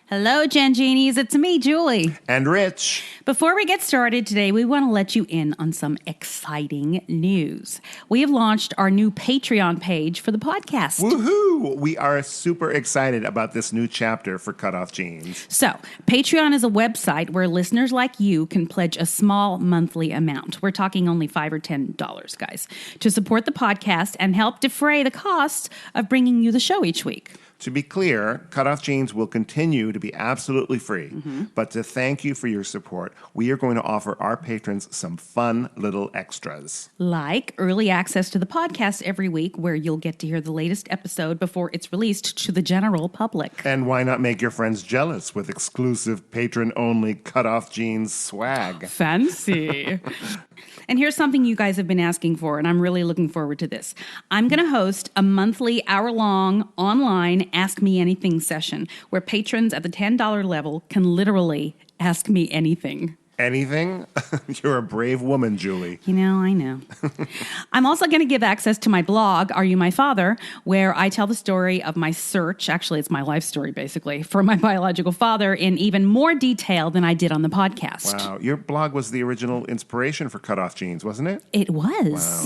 Hello, Gen Genies. It's me, Julie. And Rich. Before we get started today, we want to let you in on some exciting news. We have launched our new Patreon page for the podcast. Woohoo! We are super excited about this new chapter for CutOff Genes. So, Patreon is a website where listeners like you can pledge a small monthly amount. We're talking only $5 or $10, guys, to support the podcast and help defray the cost of bringing you the show each week. To be clear, CutOff Genes will continue to be absolutely free. But to thank you for your support, we are going to offer our patrons some fun little extras. Like early access to the podcast every week, where you'll get to hear the latest episode before it's released to the general public. And why not make your friends jealous with exclusive patron-only CutOff Genes swag? Fancy. And here's something you guys have been asking for, and I'm really looking forward to this. I'm going to host a monthly, hour-long, online Ask Me Anything session where patrons at the $10 level can literally ask me anything. Anything? You're a brave woman, Julie. You know, I know. I'm also going to give access to my blog, Are You My Father?, where I tell the story of my search, actually it's my life story basically, for my biological father in even more detail than I did on the podcast. Wow, your blog was the original inspiration for CutOff Genes, wasn't it? It was. Wow.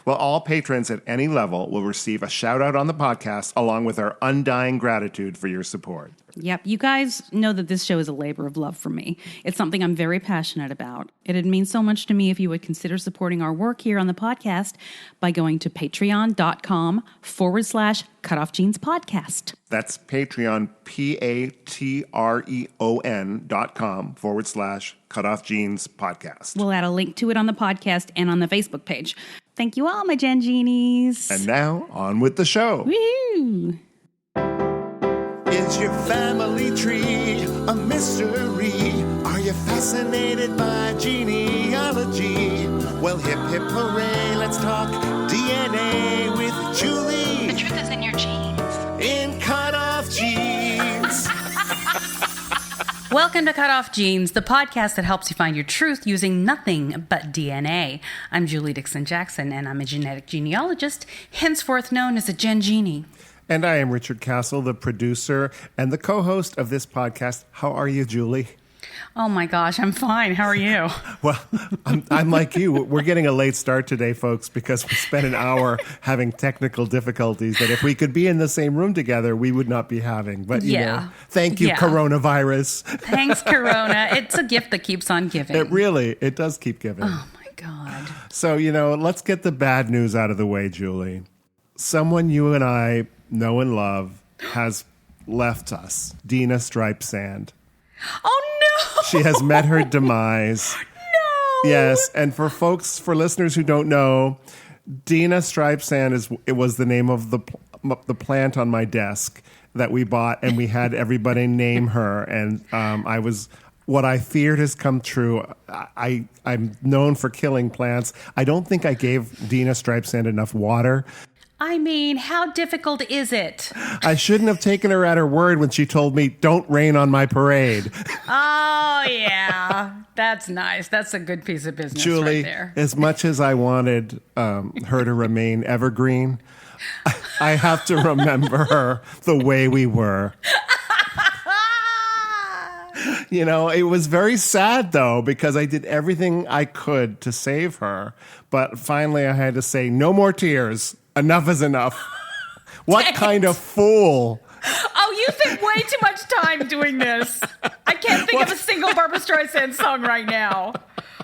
Well, all patrons at any level will receive a shout-out on the podcast along with our undying gratitude for your support. Yep. You guys know that this show is a labor of love for me. It's something I'm very passionate about. It'd mean so much to me if you would consider supporting our work here on the podcast by going to patreon.com/CutOff Genes podcast. That's Patreon, patreon.com/CutOff Genes podcast. We'll add a link to it on the podcast and on the Facebook page. Thank you all, my Gen Genies. And now, on with the show. Woo! Is your family tree a mystery? Are you fascinated by genealogy? Well, hip, hip, hooray, let's talk DNA with Julie. The truth is in your genes. In CutOff Genes. Welcome to CutOff Genes, the podcast that helps you find your truth using nothing but DNA. I'm Julie Dixon Jackson, and I'm a genetic genealogist, henceforth known as a Gen Genie. And I am Richard Castle, the producer and the co-host of this podcast. How are you, Julie? Oh my gosh, I'm fine. How are you? Well, I'm like you. We're getting a late start today, folks, because we spent an hour having technical difficulties that if we could be in the same room together, we would not be having. But, you know, thank you, coronavirus. Thanks, Corona. It's a gift that keeps on giving. It does keep giving. Oh my God. So, let's get the bad news out of the way, Julie. Someone you and I know and love has left us, Dina Stripesand. Oh, no! She has met her demise. No! Yes, and for listeners who don't know, Dina Stripesand was the name of the plant on my desk that we bought, and we had everybody name her, and what I feared has come true. I'm known for killing plants. I don't think I gave Dina Stripesand enough water. I mean, how difficult is it? I shouldn't have taken her at her word when she told me, don't rain on my parade. Oh, yeah. That's nice. That's a good piece of business, Julie, right there. As much as I wanted her to remain evergreen, I have to remember her the way we were. It was very sad, though, because I did everything I could to save her. But finally, I had to say, no more tears. Enough is enough. What kind of fool? Oh, you spent way too much time doing this. I can't think of a single Barbra Streisand song right now.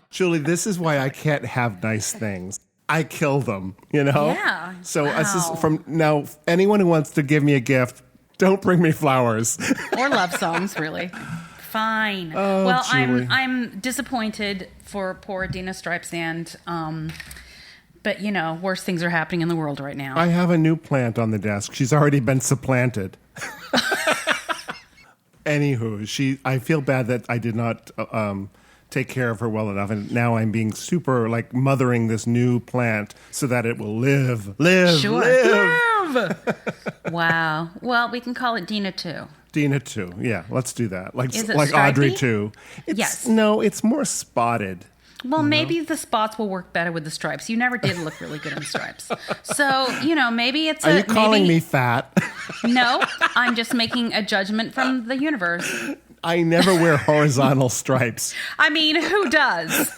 Julie, this is why I can't have nice things. I kill them, Yeah. So from now, anyone who wants to give me a gift, don't bring me flowers. Or love songs, really. Fine. Oh, well, Julie. I'm disappointed for poor Dina Stripesand. But, worse things are happening in the world right now. I have a new plant on the desk. She's already been supplanted. Anywho, I feel bad that I did not take care of her well enough, and now I'm being super, mothering this new plant so that it will live. Sure. Live! Wow. Well, we can call it Dina 2. Dina 2. Yeah, let's do that. Is it like stripy? Audrey 2. Yes. No, it's more spotted. Well, maybe the spots will work better with the stripes. You never did look really good in stripes. So, maybe it's Are you calling me fat? No, I'm just making a judgment from the universe. I never wear horizontal stripes. I mean, who does?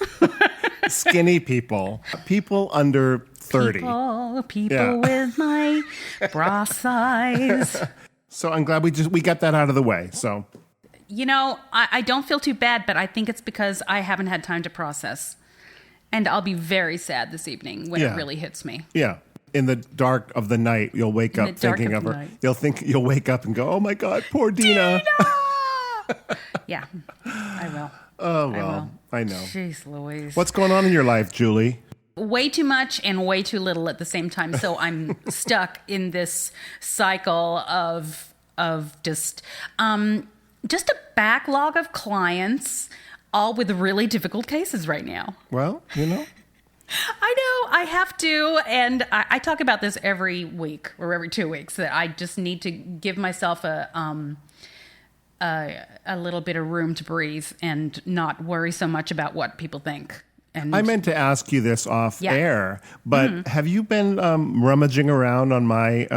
Skinny people. People under 30. People with my bra size. So I'm glad we got that out of the way. So, I don't feel too bad, but I think it's because I haven't had time to process. And I'll be very sad this evening when it really hits me. Yeah. In the dark of the night, you'll wake up thinking of her. Night. You'll wake up and go, "Oh my God, poor Dina." Yeah, I will. Oh, well, I know. Jeez Louise. What's going on in your life, Julie? Way too much and way too little at the same time. So I'm stuck in this cycle of just a backlog of clients, all with really difficult cases right now. Well, I know I have to, and I talk about this every week or every 2 weeks, that I just need to give myself a little bit of room to breathe and not worry so much about what people think. And I meant to ask you this off air, but have you been rummaging around on my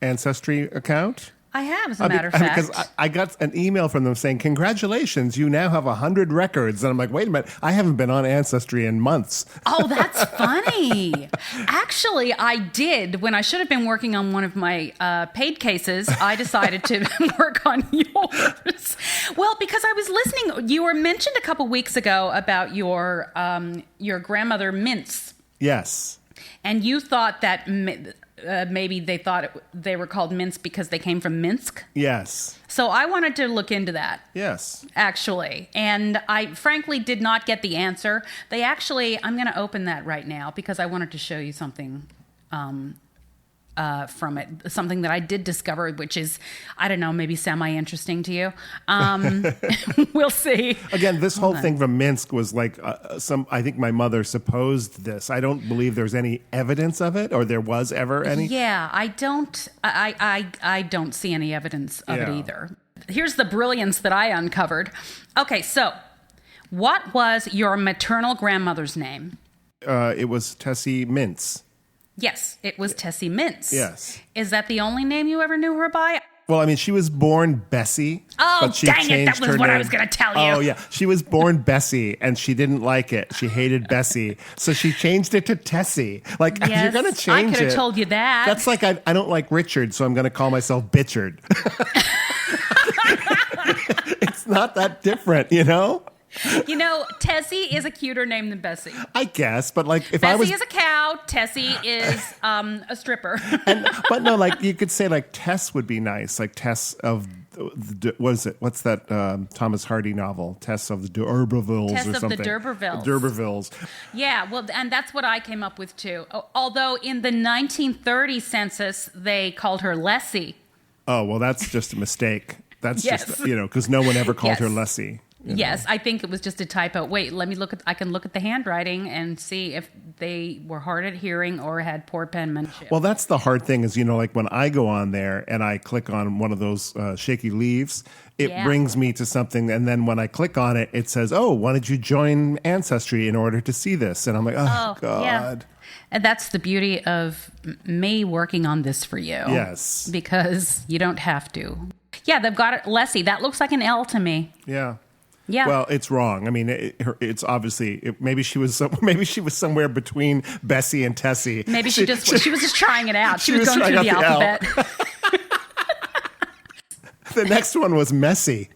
Ancestry account? I have, as a matter of fact. Because I got an email from them saying, "Congratulations, you now have 100 records." And I'm like, wait a minute, I haven't been on Ancestry in months. Oh, that's funny. Actually, I did. When I should have been working on one of my paid cases, I decided to work on yours. Well, because I was listening. You were mentioned a couple weeks ago about your grandmother, Mince. Yes. And you thought that maybe they thought they were called Mince because they came from Minsk? Yes. So I wanted to look into that. Yes. Actually. And I frankly did not get the answer. I'm going to open that right now because I wanted to show you something from it. Something that I did discover, which is, I don't know, maybe semi-interesting to you. We'll see. Again, this whole thing from Minsk was like I think my mother supposed this. I don't believe there's any evidence of it, or there was ever any. Yeah, I don't see any evidence of it either. Here's the brilliance that I uncovered. Okay, so what was your maternal grandmother's name? It was Tessie Mintz. Yes, it was Tessie Mintz. Yes. Is that the only name you ever knew her by? Well, I mean, she was born Bessie. Oh, but she dang it. That changed was her what I name. was going to tell you. Oh, yeah. She was born Bessie, and she didn't like it. She hated Bessie. So she changed it to Tessie. Like, if you're going to change it. I could have told you that. That's like, I don't like Richard, so I'm going to call myself Bitchard. It's not that different, Tessie is a cuter name than Bessie. I guess, but like if Bessie I was is a cow, Tessie is a stripper. But no, like you could say like Tess would be nice, like Tess of what is it? What's that Thomas Hardy novel? Tess of the D'Urbervilles Tess or something. Tess of the D'Urbervilles. D'Urbervilles. Yeah, well, and that's what I came up with too. Although in the 1930 census they called her Lessie. Oh well, that's just a mistake. That's just because no one ever called her Lessie. Yes, I think it was just a typo. Wait, let me look at. I can look at the handwriting and see if they were hard at hearing or had poor penmanship. Well, that's the hard thing is like when I go on there and I click on one of those shaky leaves, it brings me to something, and then when I click on it, it says, "Oh, why did you join Ancestry in order to see this?" And I'm like, "Oh God." Yeah. And that's the beauty of me working on this for you. Yes, because you don't have to. Yeah, they've got it, Lessie. That looks like an L to me. Yeah. Yeah. Well, it's wrong. I mean, it's obviously maybe she was somewhere between Bessie and Tessie. Maybe she was just trying it out. She was going through the alphabet. The next one was Messy.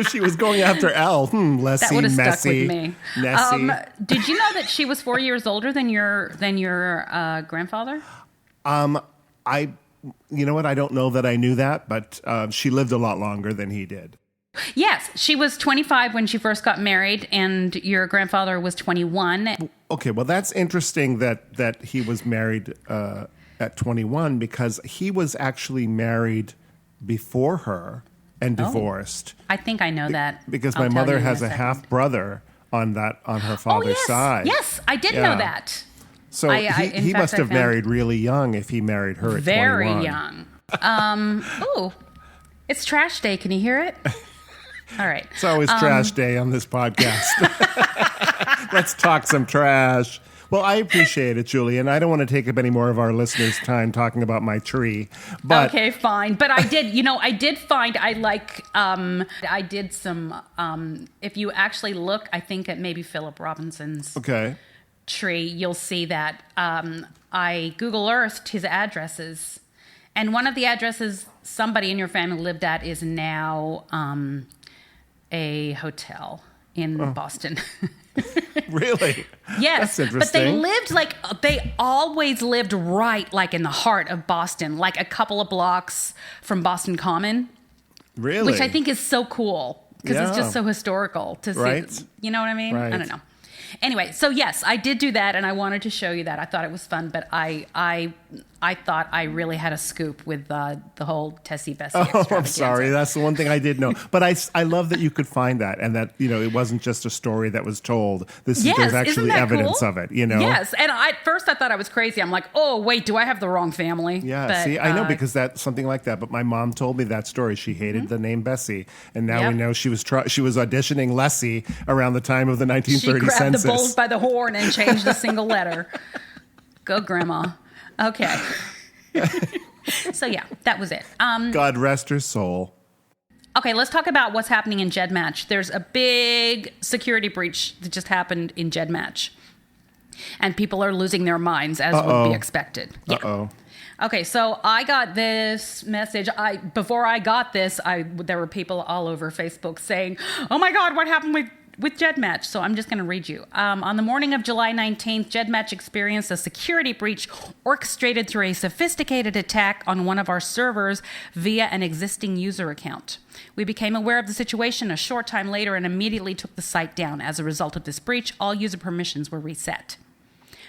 She was going after L. Lessie, that would have Messy, stuck with me. Nessie. Did you know that she was 4 years older than your grandfather? You know what? I don't know that I knew that, but she lived a lot longer than he did. Yes, she was 25 when she first got married, and your grandfather was 21. Okay, well, that's interesting that he was married at 21 because he was actually married before her and divorced. I think I know that. Because my mother has a half brother on her father's side. Yes, I did know that. So he must have married really young if he married her at 21. Very young. Ooh, it's trash day. Can you hear it? All right. It's always trash day on this podcast. Let's talk some trash. Well, I appreciate it, Julie, and I don't want to take up any more of our listeners' time talking about my tree. But okay, fine. But I did find I did some, if you actually look, I think at maybe Philip Robinson's tree, you'll see that I Google Earthed his addresses. And one of the addresses somebody in your family lived at is now a hotel in Boston. Really? Yes. That's interesting. But they always lived right like in the heart of Boston, like a couple of blocks from Boston Common. Really? Which I think is so cool because it's just so historical to see. Right. You know what I mean? Right. I don't know. Anyway, so yes, I did do that, and I wanted to show you that. I thought it was fun, but I thought I really had a scoop with the whole Tessie Bessie extravaganza. I'm sorry. That's the one thing I did know. But I love that you could find that, and that it wasn't just a story that was told. There's actually evidence cool? of it. Yes, and at first I thought I was crazy. I'm like, oh wait, do I have the wrong family? Yeah. But, see, I know because that's something like that. But my mom told me that story. She hated the name Bessie, and now we know she was auditioning Lessie around the time of the 1930 census. She grabbed census. the bull by the horn and changed a single letter. Go, Grandma. Okay. So yeah, that was it. God rest her soul. Okay, let's talk about what's happening in GEDmatch. There's a big security breach that just happened in GEDmatch. And people are losing their minds, as would be expected. Yeah. Uh-oh. Okay, so I got this message. Before I got this, there were people all over Facebook saying, oh my God, what happened with GEDmatch? So I'm just going to read you. On the morning of July 19th, GEDmatch experienced a security breach orchestrated through a sophisticated attack on one of our servers via an existing user account. We became aware of the situation a short time later and immediately took the site down. As a result of this breach, all user permissions were reset,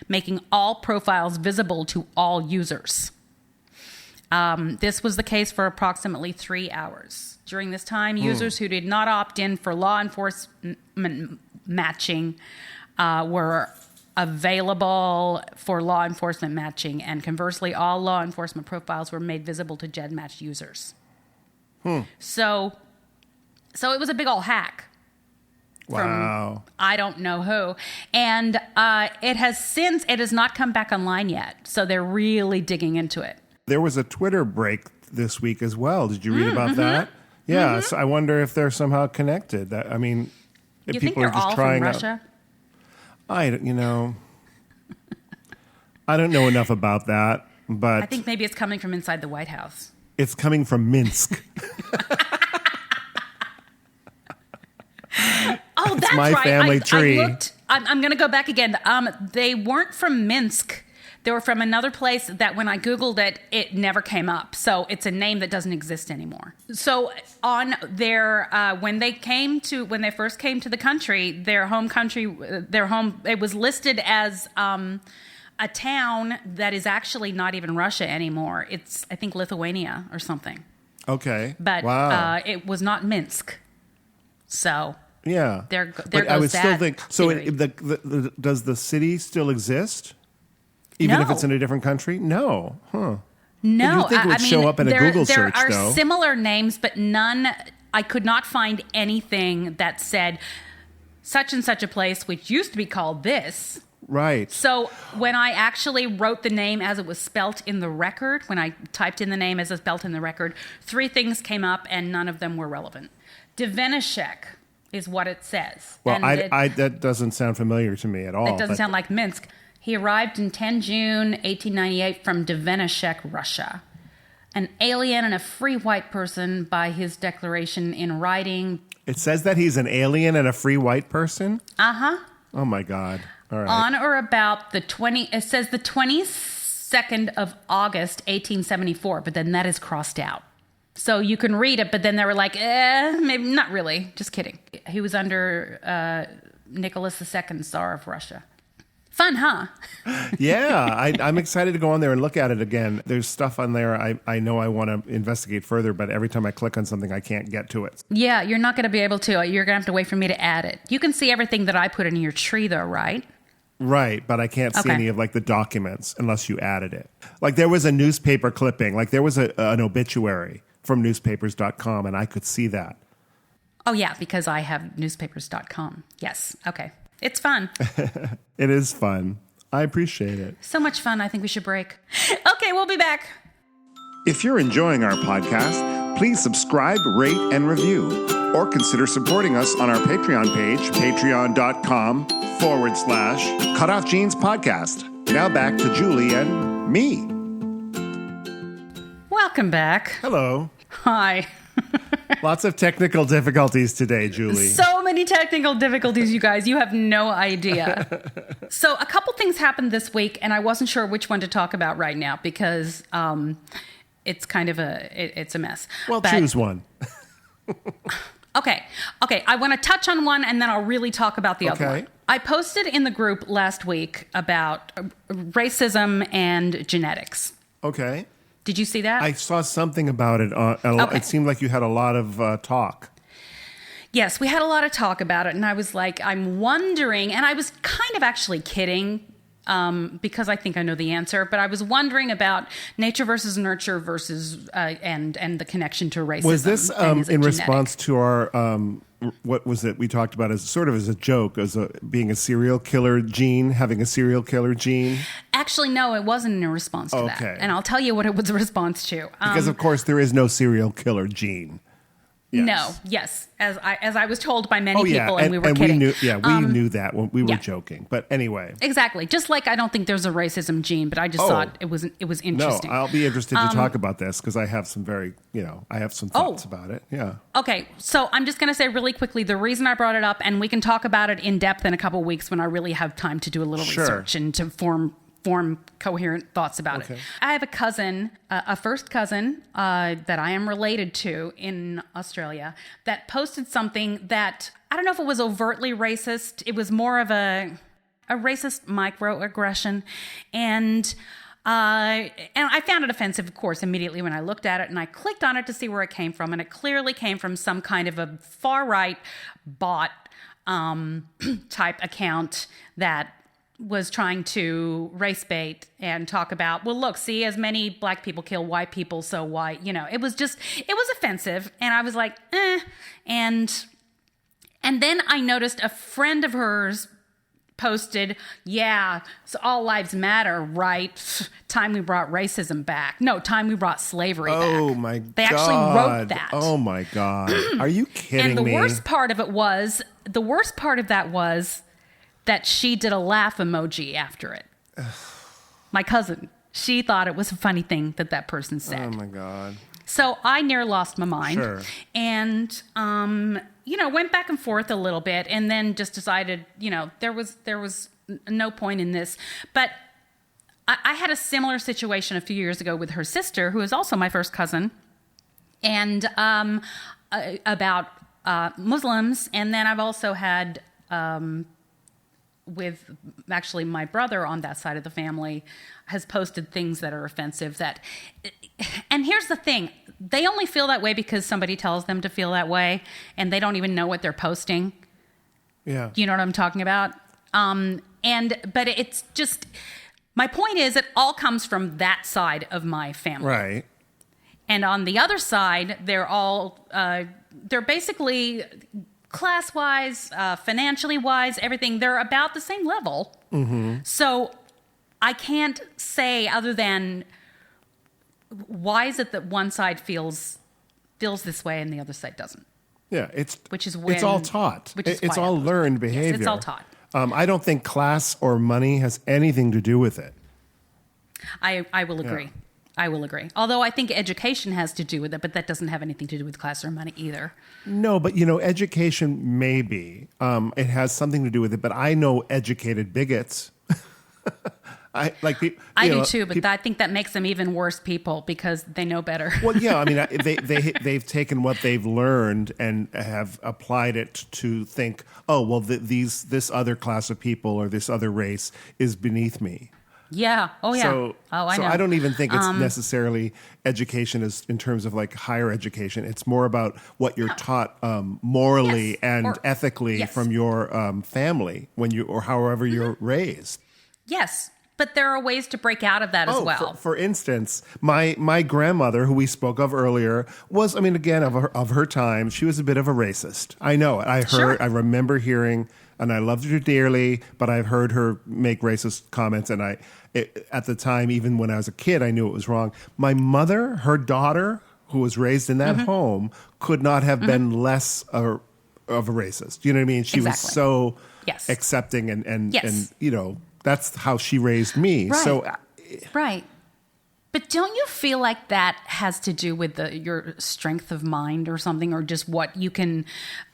making all profiles visible to all users. This was the case for approximately 3 hours. During this time, users who did not opt in for law enforcement matching were available for law enforcement matching, and conversely, all law enforcement profiles were made visible to GEDmatch users. So it was a big old hack. Wow. From I don't know who. And it has not come back online yet. So they're really digging into it. There was a Twitter break this week as well. Did you read about that? Yeah. So I wonder if they're somehow connected. If You people think they're are just all trying from out. Russia? I don't know enough about that, but I think maybe it's coming from inside the White House. It's coming from Minsk. Oh, that's my right. family tree. I looked. I'm going to go back again. They weren't from Minsk. They were from another place that when I Googled it, it never came up. So it's a name that doesn't exist anymore. So on their, when they first came to the country, it was listed as a town that is actually not even Russia anymore. It's, I think, Lithuania or something. Okay. But wow. It was not Minsk. So yeah, there but goes I would that still think. So theory. Does the city still exist? Even if it's in a different country? No. Huh. No. You'd think it would show up in a Google search, though. There though. are similar names, but none. I could not find anything that said such and such a place, which used to be called this. Right. So when I actually wrote the name as it was spelt in the record, when I typed in the name as it's spelt in the record, 3 things came up and none of them were relevant. Devenishek is what it says. Well, that doesn't sound familiar to me at all. It doesn't sound like Minsk. He arrived in 10 June 1898 from Devenishek, Russia. An alien and a free white person by his declaration in writing. It says that he's an alien and a free white person? Uh-huh. Oh, my God. All right. On or about it says the 22nd of August, 1874, but then that is crossed out. So you can read it, but then they were like, maybe not really. Just kidding. He was under Nicholas II, Tsar of Russia. Fun, huh? Yeah, I'm excited to go on there and look at it again. There's stuff on there I know I want to investigate further, but every time I click on something, I can't get to it. Yeah, you're not going to be able to. You're going to have to wait for me to add it. You can see everything that I put in your tree, though, right? Right, but I can't see any of the documents unless you added it. Like there was a newspaper clipping, like there was an obituary from newspapers.com, and I could see that. Oh, yeah, because I have newspapers.com. Yes. Okay. It's fun. It is fun. I appreciate it. So much fun. I think we should break. Okay, we'll be back. If you're enjoying our podcast, please subscribe, rate, and review. Or consider supporting us on our Patreon page, patreon.com/CutOff Jeans Podcast. Now back to Julie and me. Welcome back. Hello. Hi. Lots of technical difficulties today, Julie. So many technical difficulties, you guys. You have no idea. So a couple things happened this week, and I wasn't sure which one to talk about right now because it's kind of it's a mess. Well, choose one. Okay. I want to touch on one, and then I'll really talk about the other one. I posted in the group last week about racism and genetics. Okay. Did you see that? I saw something about it. It seemed like you had a lot of talk. Yes, we had a lot of talk about it, and I was like, I'm wondering, and I was kind of actually kidding because I think I know the answer, but I was wondering about nature versus nurture versus and the connection to racism. Was this in response to our what was it we talked about as sort of as a joke, being a serial killer gene, having a serial killer gene? Actually, no, it wasn't in response to that. And I'll tell you what it was a response to. Because, of course, there is no serial killer gene. Yes. No, yes, as I was told by many people, and we were kidding. We knew that when we were joking. But anyway, exactly. Just like I don't think there's a racism gene, but I just thought it was interesting. No, I'll be interested to talk about this because I have some I have some thoughts about it. Yeah. Okay, so I'm just going to say really quickly the reason I brought it up, and we can talk about it in depth in a couple of weeks when I really have time to do a little research and to form coherent thoughts about it. I have a cousin, a first cousin that I am related to in Australia that posted something that, I don't know if it was overtly racist. It was more of a racist microaggression. And I found it offensive, of course, immediately when I looked at it. And I clicked on it to see where it came from. And it clearly came from some kind of a far-right bot type account that was trying to race bait and talk about, well, look, see, as many black people kill white people, so why, it was offensive. And I was like, And then I noticed a friend of hers posted, so all lives matter, right? Time we brought racism back. No, time we brought slavery back. Oh, my God. They actually wrote that. Oh, my God. Are you kidding me? And the worst part of that was that she did a laugh emoji after it. My cousin, she thought it was a funny thing that person said. Oh, my God. So I near lost my mind. Sure. And, went back and forth a little bit and then just decided, there was no point in this. But I had a similar situation a few years ago with her sister, who is also my first cousin, and about Muslims. And then I've also had... with actually my brother on that side of the family has posted things that are offensive and here's the thing, they only feel that way because somebody tells them to feel that way and they don't even know what they're posting. Yeah. You know what I'm talking about? But it's just, my point is it all comes from that side of my family. Right. And on the other side, they're basically class-wise, financially-wise, everything, they're about the same level. Mm-hmm. So I can't say other than why is it that one side feels this way and the other side doesn't? Yeah, it's all taught. It's all learned behavior. Yes, it's all taught. I don't think class or money has anything to do with it. I will agree. Yeah. I will agree. Although I think education has to do with it, but that doesn't have anything to do with class or money either. No, but education maybe. It has something to do with it, but I know educated bigots. I do too, but I think that makes them even worse people because they know better. Well, yeah, I mean, they've taken what they've learned and have applied it to think, oh, well, this other class of people or this other race is beneath me. Yeah. Oh, yeah. I know. So I don't even think it's necessarily education as in terms of like higher education. It's more about what you're taught morally and ethically from your family or however you're raised. Yes. but there are ways to break out of that as well. For instance, my grandmother, who we spoke of earlier, was, I mean, again, of her time, she was a bit of a racist. I know it. I remember hearing, and I loved her dearly, but I've heard her make racist comments, and at the time, even when I was a kid, I knew it was wrong. My mother, her daughter, who was raised in that home, could not have been less of a racist. You know what I mean? She was so accepting and you know, that's how she raised me. Right. So, right. But don't you feel like that has to do with your strength of mind or something, or just what you can?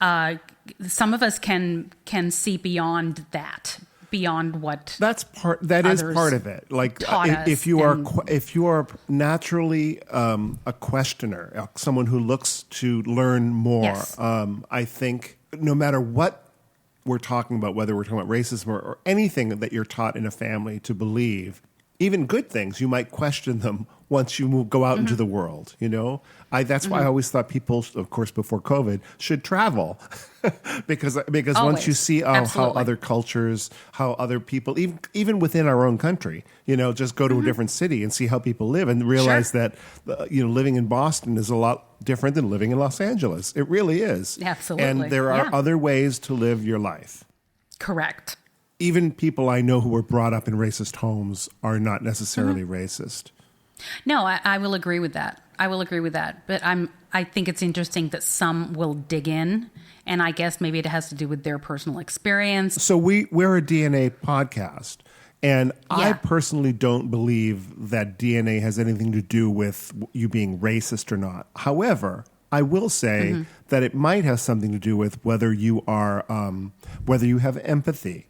Some of us can see beyond that, beyond what that is part of it. Like if you are naturally a questioner, someone who looks to learn more, I think no matter what we're talking about, whether we're talking about racism or anything that you're taught in a family to believe, even good things, you might question them once you go out into the world, you know? That's why I always thought people, of course, before COVID, should travel. because Always. Once you see how other cultures, how other people, even within our own country, you know, just go to a different city and see how people live and realize that, you know, living in Boston is a lot different than living in Los Angeles. It really is. Absolutely. And there are other ways to live your life. Correct. Even people I know who were brought up in racist homes are not necessarily racist. No, I will agree with that. But I think it's interesting that some will dig in, and I guess maybe it has to do with their personal experience. So we're a DNA podcast, and I personally don't believe that DNA has anything to do with you being racist or not. However, I will say that it might have something to do with whether you are whether you have empathy.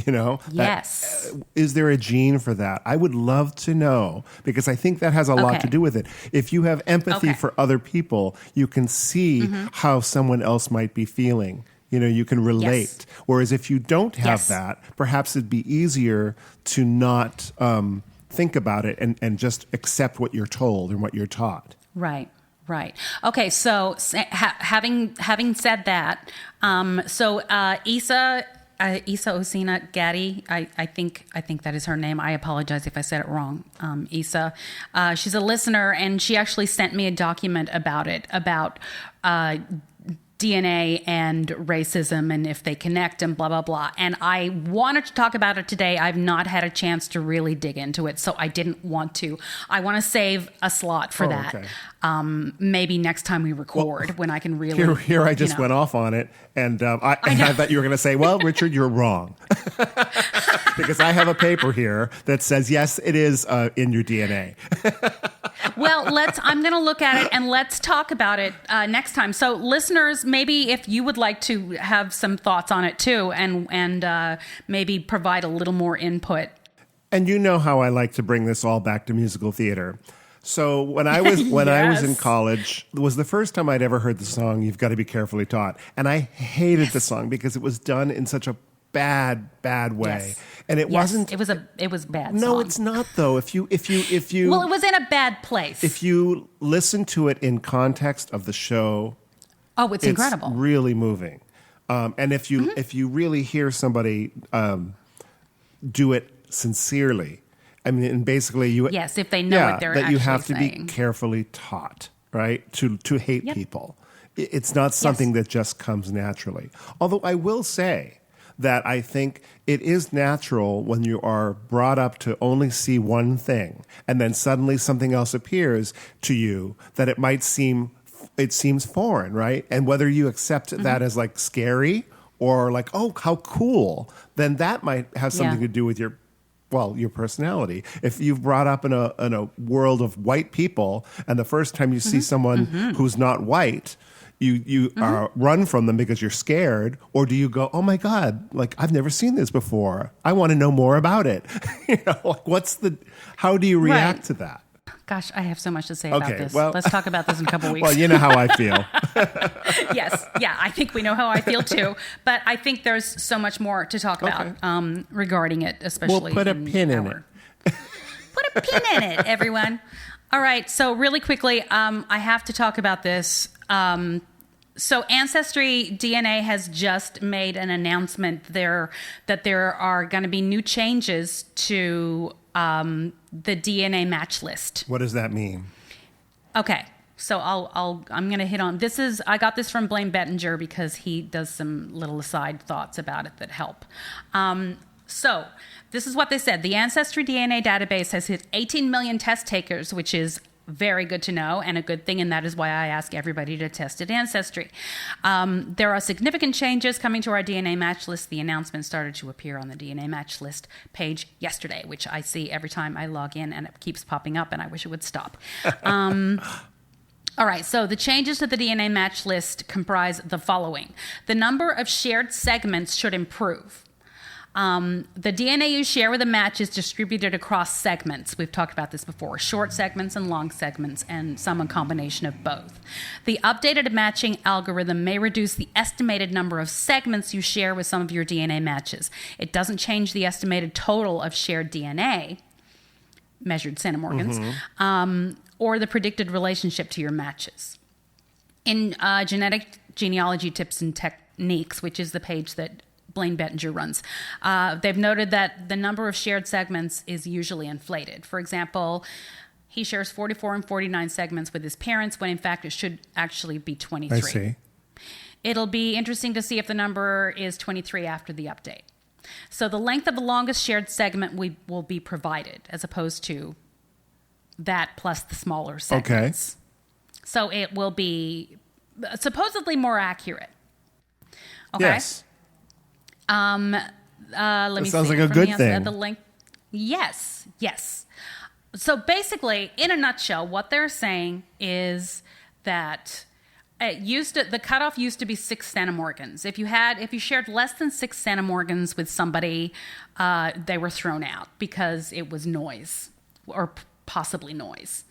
You know? Yes. Is there a gene for that? I would love to know, because I think that has a lot to do with it. If you have empathy for other people, you can see how someone else might be feeling. You know, you can relate. Yes. Whereas if you don't have that, perhaps it'd be easier to not think about it and just accept what you're told and what you're taught. Right. Right. Okay. So having said that, Isa Osina Gaddy, I think that is her name. I apologize if I said it wrong. Isa, she's a listener, and she actually sent me a document about it, about DNA and racism and if they connect and blah, blah, blah. And I wanted to talk about it today. I've not had a chance to really dig into it, so I didn't want to. I want to save a slot for that. Okay. Maybe next time we record, when I can really... Here I just went off on it, and I thought you were going to say, well, Richard, you're wrong. Because I have a paper here that says, yes, it is in your DNA. Well, I'm going to look at it, and let's talk about it next time. So listeners, maybe if you would like to have some thoughts on it too, and maybe provide a little more input. And you know how I like to bring this all back to musical theater. So when I was I was in college, it was the first time I'd ever heard the song "You've Got to Be Carefully Taught," and I hated the song because it was done in such a bad way, and it wasn't. It was bad. No, song. It's not though. If you well, it was in a bad place. If you listen to it in context of the show, it's incredible. It's really moving, and if you really hear somebody do it sincerely. I mean, and basically, if they know what they're that actually you have to saying. be carefully taught, right, to hate people. It's not something that just comes naturally. Although I will say that I think it is natural when you are brought up to only see one thing, and then suddenly something else appears to you that it seems foreign, right? And whether you accept that as like scary or like, oh, how cool, then that might have something to do with your personality. If you've brought up in a world of white people, and the first time you see someone who's not white, you run from them because you're scared, or do you go, oh my God, like I've never seen this before. I want to know more about it. How do you react to that? Gosh, I have so much to say about this. Well, let's talk about this in a couple weeks. Well, you know how I feel. Yes. Yeah, I think we know how I feel too. But I think there's so much more to talk about regarding it, especially We'll put a pin in it. Put a pin in it, everyone. All right. So really quickly, I have to talk about this. So AncestryDNA has just made an announcement that there are going to be new changes to the DNA match list. What does that mean? Okay. So I'm going to hit on this. I got this from Blaine Bettinger because he does some little aside thoughts about it that help. So this is what they said. The AncestryDNA database has hit 18 million test takers, which is very good to know and a good thing, and that is why I ask everybody to test at Ancestry. There are significant changes coming to our DNA match list. The announcement started to appear on the DNA match list page yesterday, which I see every time I log in, and it keeps popping up, and I wish it would stop. All right, so the changes to the DNA match list comprise the following. The number of shared segments should improve. The DNA you share with a match is distributed across segments. We've talked about this before, short segments and long segments, and some a combination of both. The updated matching algorithm may reduce the estimated number of segments you share with some of your DNA matches. It doesn't change the estimated total of shared DNA, measured centimorgans, or the predicted relationship to your matches. In Genetic Genealogy Tips and Techniques, which is the page that Blaine Bettinger runs, they've noted that the number of shared segments is usually inflated. For example, he shares 44 and 49 segments with his parents when in fact it should actually be 23. I see. It'll be interesting to see if the number is 23 after the update. So the length of the longest shared segment will be provided as opposed to that plus the smaller segments. Okay. So it will be supposedly more accurate. Okay. Yes. Let me see. Sounds like a good thing. The link. Yes. So basically, in a nutshell, what they're saying is that the cutoff used to be 6 centimorgans. If you shared less than 6 centimorgans with somebody, they were thrown out because it was noise or possibly noise.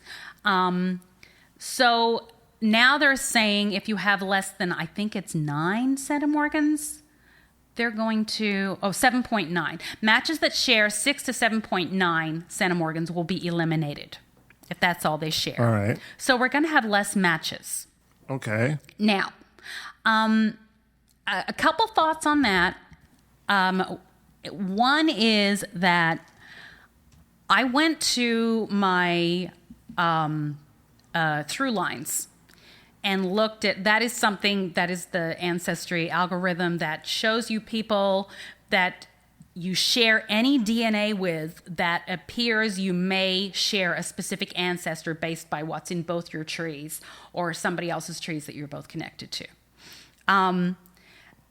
So now they're saying if you have less than, I think it's 9 centimorgans, they're going to, 7.9. Matches that share 6 to 7.9 centimorgans will be eliminated if that's all they share. All right. So we're going to have less matches. Okay. Now, a couple thoughts on that. One is that I went to my through lines and looked at, that is the Ancestry algorithm that shows you people that you share any DNA with that appears you may share a specific ancestor based by what's in both your trees or somebody else's trees that you're both connected to.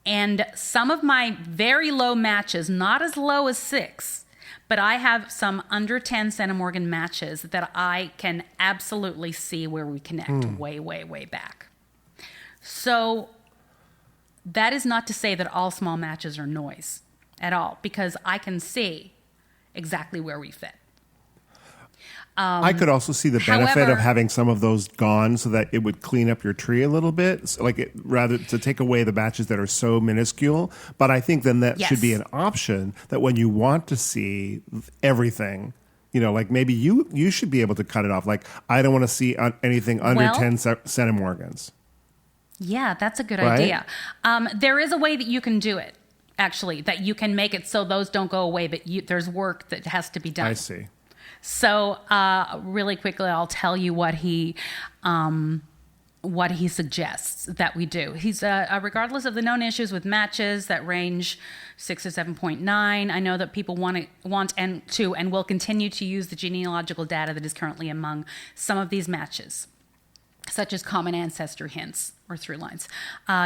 And some of my very low matches, not as low as 6, but I have some under 10 centimorgan matches that I can absolutely see where we connect way, way, way back. So that is not to say that all small matches are noise at all, because I can see exactly where we fit. I could also see the benefit of having some of those gone so that it would clean up your tree a little bit, so rather to take away the batches that are so minuscule. But I think then that should be an option that when you want to see everything, like maybe you should be able to cut it off. Like, I don't want to see anything under 10 centimorgans. Yeah, that's a good idea. There is a way that you can do it, actually, that you can make it so those don't go away, but there's work that has to be done. I see. So really quickly, I'll tell you what he suggests that we do. He's regardless of the known issues with matches that range 6 to 7.9. I know that people want and will continue to use the genealogical data that is currently among some of these matches, such as common ancestor hints or through lines.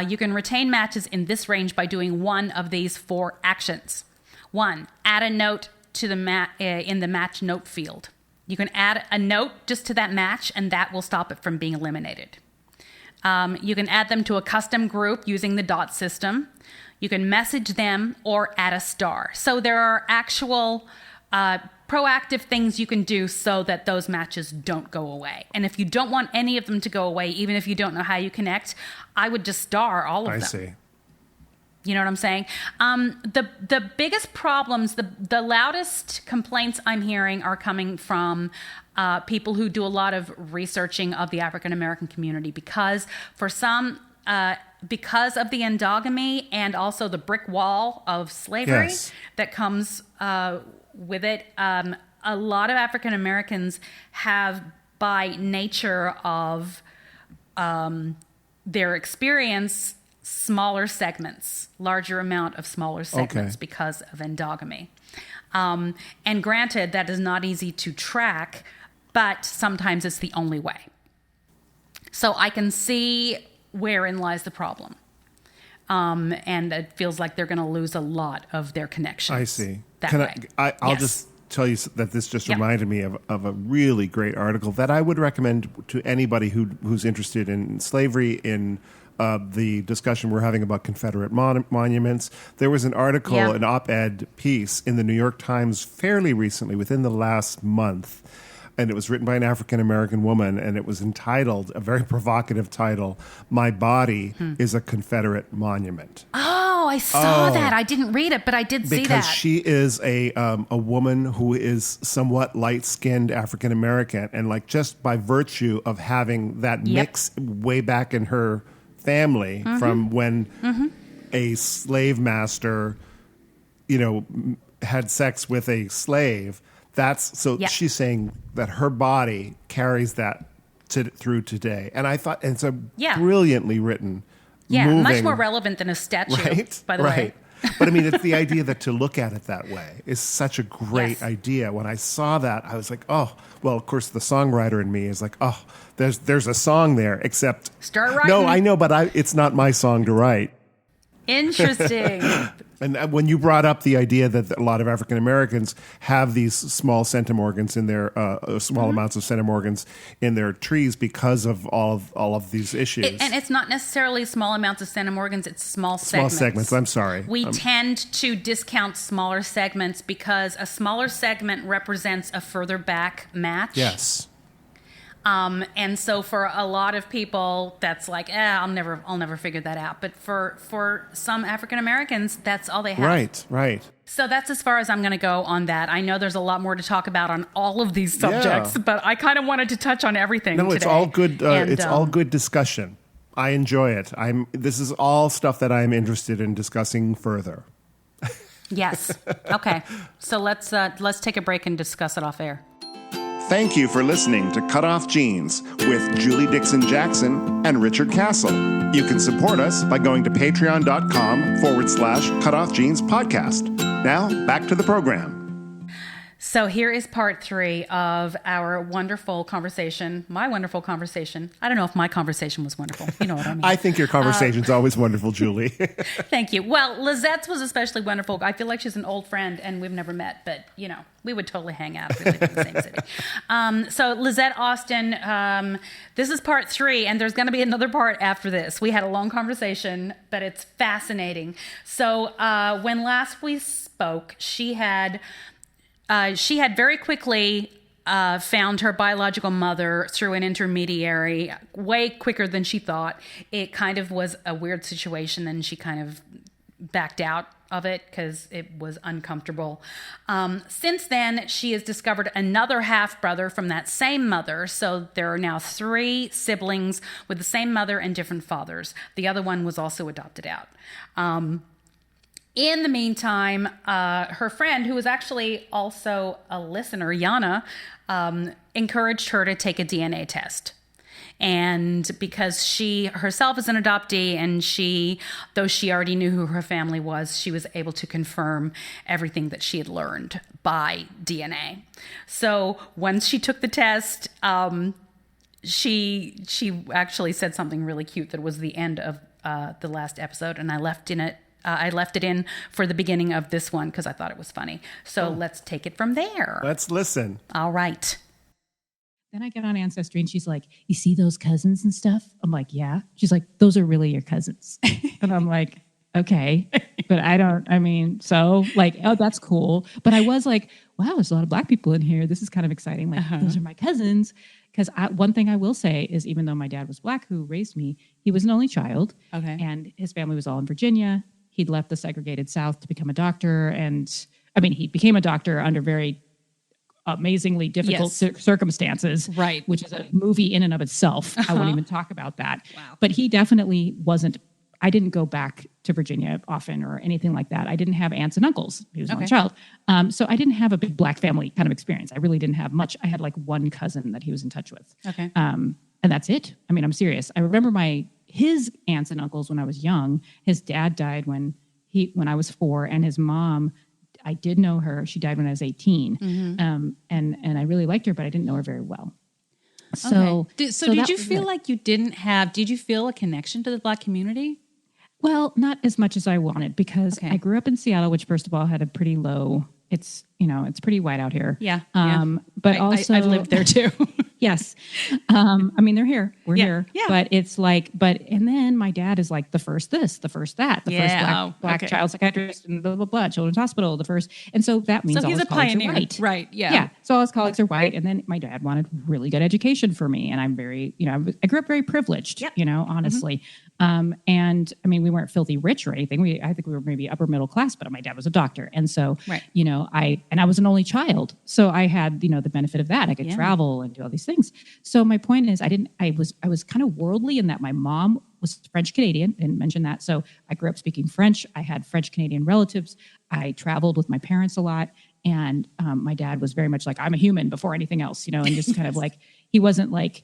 You can retain matches in this range by doing one of these 4 actions. 1, add a note to the in the match note field. You can add a note just to that match, and that will stop it from being eliminated. You can add them to a custom group using the dot system. You can message them or add a star. So there are actual proactive things you can do so that those matches don't go away. And if you don't want any of them to go away, even if you don't know how you connect, I would just star all of them. I see. You know what I'm saying? The biggest problems, the loudest complaints I'm hearing are coming from people who do a lot of researching of the African American community, because for some because of the endogamy and also the brick wall of slavery that comes with it, a lot of African Americans have, by nature of their experience, smaller segments, larger amount of smaller segments because of endogamy. And granted, that is not easy to track, but sometimes it's the only way. So I can see wherein lies the problem. And it feels like they're going to lose a lot of their connections. I see. Way. I'll just tell you that this just reminded me of a really great article that I would recommend to anybody who's interested in slavery, in the discussion we're having about Confederate monuments. There was an article, an op-ed piece in the New York Times fairly recently, within the last month, and it was written by an African-American woman, and it was entitled, a very provocative title, "My Body is a Confederate Monument." Oh, I saw that. I didn't read it, but I did see that. Because she is a woman who is somewhat light-skinned African-American, and like just by virtue of having that mix way back in her family from when a slave master, had sex with a slave. She's saying that her body carries that through today. And I thought it's a brilliantly written, moving, much more relevant than a statue, by the way. But I mean, it's the idea that to look at it that way is such a great idea. When I saw that, I was like, oh, well, of course, the songwriter in me is like, oh, there's a song there, except... Start writing. No, I know, but it's not my song to write. Interesting. And when you brought up the idea that a lot of African Americans have these small centimorgans in their small amounts of centimorgans in their trees because of all of these issues, and it's not necessarily small amounts of centimorgans; it's small segments. Small segments. I'm sorry. We tend to discount smaller segments because a smaller segment represents a further back match. Yes. And so for a lot of people, that's like, I'll never figure that out. But for some African Americans, that's all they have. Right. So that's as far as I'm going to go on that. I know there's a lot more to talk about on all of these subjects, but I kind of wanted to touch on everything. No, today. It's all good. It's all good discussion. I enjoy it. This is all stuff that I'm interested in discussing further. Yes. Okay. So let's take a break and discuss it off air. Thank you for listening to Cut Off Genes with Julie Dixon Jackson and Richard Castle. You can support us by going to patreon.com/Cut Off Genes podcast. Now, back to the program. So here is part 3 of our wonderful conversation, my wonderful conversation. I don't know if my conversation was wonderful. You know what I mean? I think your conversation's always wonderful, Julie. Thank you. Well, Lizette's was especially wonderful. I feel like she's an old friend and we've never met, but, we would totally hang out if we lived in the same city. So Lizette Austin, this is part 3, and there's going to be another part after this. We had a long conversation, but it's fascinating. So when last we spoke, she had very quickly found her biological mother through an intermediary way quicker than she thought. It kind of was a weird situation, and she kind of backed out of it because it was uncomfortable. Since then, she has discovered another half-brother from that same mother. So there are now 3 siblings with the same mother and different fathers. The other one was also adopted out. In the meantime, her friend, who was actually also a listener, Yana, encouraged her to take a DNA test. And because she herself is an adoptee and though she already knew who her family was, she was able to confirm everything that she had learned by DNA. So once she took the test, she actually said something really cute that was the end of the last episode, and I left it in for the beginning of this one because I thought it was funny. So let's take it from there. Let's listen. All right. Then I get on Ancestry and she's like, you see those cousins and stuff? I'm like, yeah. She's like, those are really your cousins. And I'm like, okay. But so like, oh, that's cool. But I was like, wow, there's a lot of Black people in here. This is kind of exciting. Like, those are my cousins. Because one thing I will say is even though my dad was Black who raised me, he was an only child. Okay. And his family was all in Virginia. He'd left the segregated South to become a doctor. And he became a doctor under very amazingly difficult Yes. circumstances, Right. which is a movie in and of itself. I won't even talk about that. Wow. But he definitely wasn't. I didn't go back to Virginia often or anything like that. I didn't have aunts and uncles. He was an only child. So I didn't have a big Black family kind of experience. I really didn't have much. I had like one cousin that he was in touch with. Okay. And that's it. I mean, I'm serious. I remember his aunts and uncles when I was young. His dad died when I was 4, and his mom, I did know her. She died when I was 18. And I really liked her, but I didn't know her very well. So, did you feel like you did you feel a connection to the Black community? Well, not as much as I wanted, because I grew up in Seattle, which first of all had a pretty low, it's pretty white out here. Yeah. But also I've lived there too. Yes. I mean, they're here. We're here. Yeah. But it's like, and then my dad is like the first this, the first that, the first black child psychiatrist in blah, blah, blah, Children's Hospital, the first. And so that means all he's his a colleagues pioneer. are white. Right. Yeah. Yeah. So all his colleagues are white. And then my dad wanted really good education for me. And I'm very, I grew up very privileged, honestly. And I mean, we weren't filthy rich or anything. I think we were maybe upper middle class, but my dad was a doctor. And so, I was an only child. So I had, the benefit of that. I could travel and do all these things. So my point is I was kind of worldly in that my mom was French Canadian. Didn't mention that. So I grew up speaking French. I had French Canadian relatives. I traveled with my parents a lot. And my dad was very much like, I'm a human before anything else, and just kind of like, he wasn't like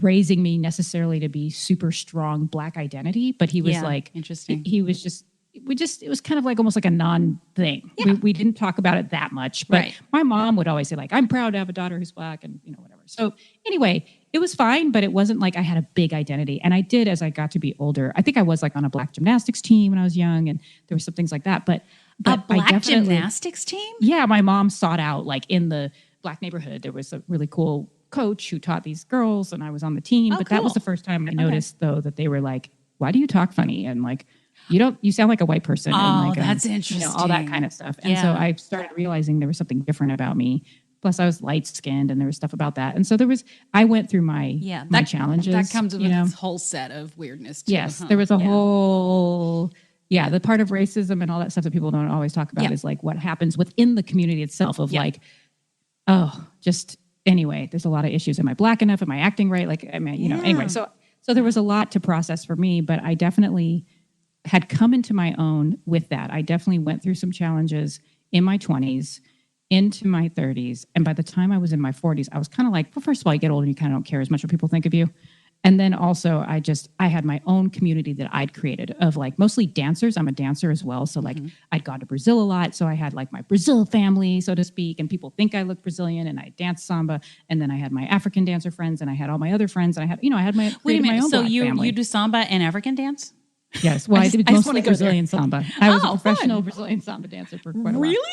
raising me necessarily to be super strong Black identity, but he was like, interesting. He was just, it was kind of like almost like a non-thing. Yeah. We didn't talk about it that much, but my mom would always say like, I'm proud to have a daughter who's Black and whatever. So anyway, it was fine, but it wasn't like I had a big identity. And I did, as I got to be older, I think I was like on a Black gymnastics team when I was young, and there were some things like that, but a Black gymnastics team? Yeah. My mom sought out, like in the Black neighborhood, there was a really cool coach who taught these girls, and I was on the team. But that was the first time I noticed though, that they were like, why do you talk funny? And like, you sound like a white person. Oh, and like, that's interesting. All that kind of stuff. And so I started realizing there was something different about me. Plus I was light skinned and there was stuff about that. And so I went through my challenges. That comes with this whole set of weirdness too. Yes. There was a whole, the part of racism and all that stuff that people don't always talk about is like what happens within the community itself of like, anyway, there's a lot of issues. Am I Black enough? Am I acting right? Like, I mean, anyway, so there was a lot to process for me, but I definitely had come into my own with that. I definitely went through some challenges in my 20s, into my 30s. And by the time I was in my 40s, I was kind of like, well, first of all, you get older and you kind of don't care as much what people think of you. And then also I had my own community that I'd created of like mostly dancers. I'm a dancer as well. So like I'd gone to Brazil a lot. So I had like my Brazil family, so to speak, and people think I look Brazilian, and I dance samba. And then I had my African dancer friends, and I had all my other friends, and I had my, wait a minute. my own So Black you family. do samba and African dance? Yes. Well, I did mostly Brazilian there. samba. I was a Oh, professional Brazilian samba dancer for quite a while. Really?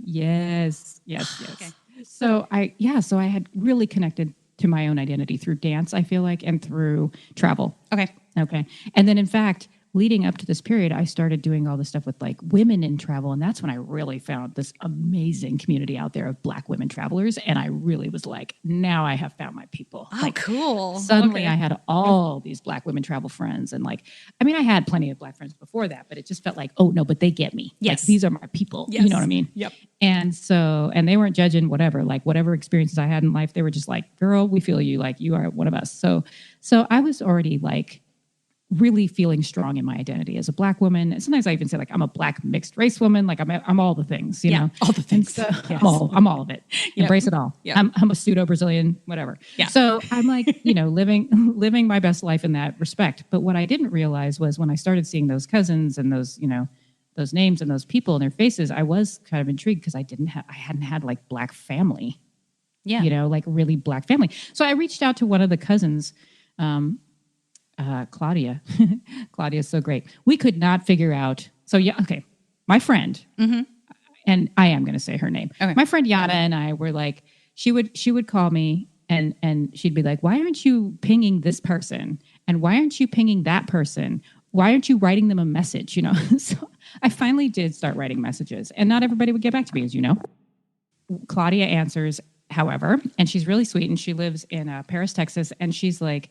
Yes. Okay. So I had really connected to my own identity through dance, I feel like, and through travel. Okay. And then in fact, leading up to this period, I started doing all this stuff with like women in travel. And that's when I really found this amazing community out there of Black women travelers. And I really was like, now I have found my people. Oh, like, cool. Suddenly I had all these Black women travel friends. And like, I mean, I had plenty of Black friends before that, but it just felt like, oh no, but they get me. Yes. Like, these are my people. Yes. You know what I mean? Yep. And so, and they weren't judging whatever experiences I had in life. They were just like, girl, we feel you. Like, you are one of us. So I was already like, really feeling strong in my identity as a Black woman. And sometimes I even say like, I'm a Black mixed race woman. Like I'm all the things, you know, all the things. So, I'm all of it. Embrace it all. Yep. I'm a pseudo Brazilian, whatever. Yeah. So I'm like, living my best life in that respect. But what I didn't realize was when I started seeing those cousins and those, those names and those people and their faces, I was kind of intrigued because I hadn't had like Black family. Yeah. Like really Black family. So I reached out to one of the cousins, Claudia. Claudia is so great. We could not figure out. So my friend, and I am going to say her name. Okay. My friend Yana and I were like, she would call me and she'd be like, why aren't you pinging this person? And why aren't you pinging that person? Why aren't you writing them a message? So I finally did start writing messages, and not everybody would get back to me, as you know. Claudia answers, however, and she's really sweet, and she lives in Paris, Texas, and she's like,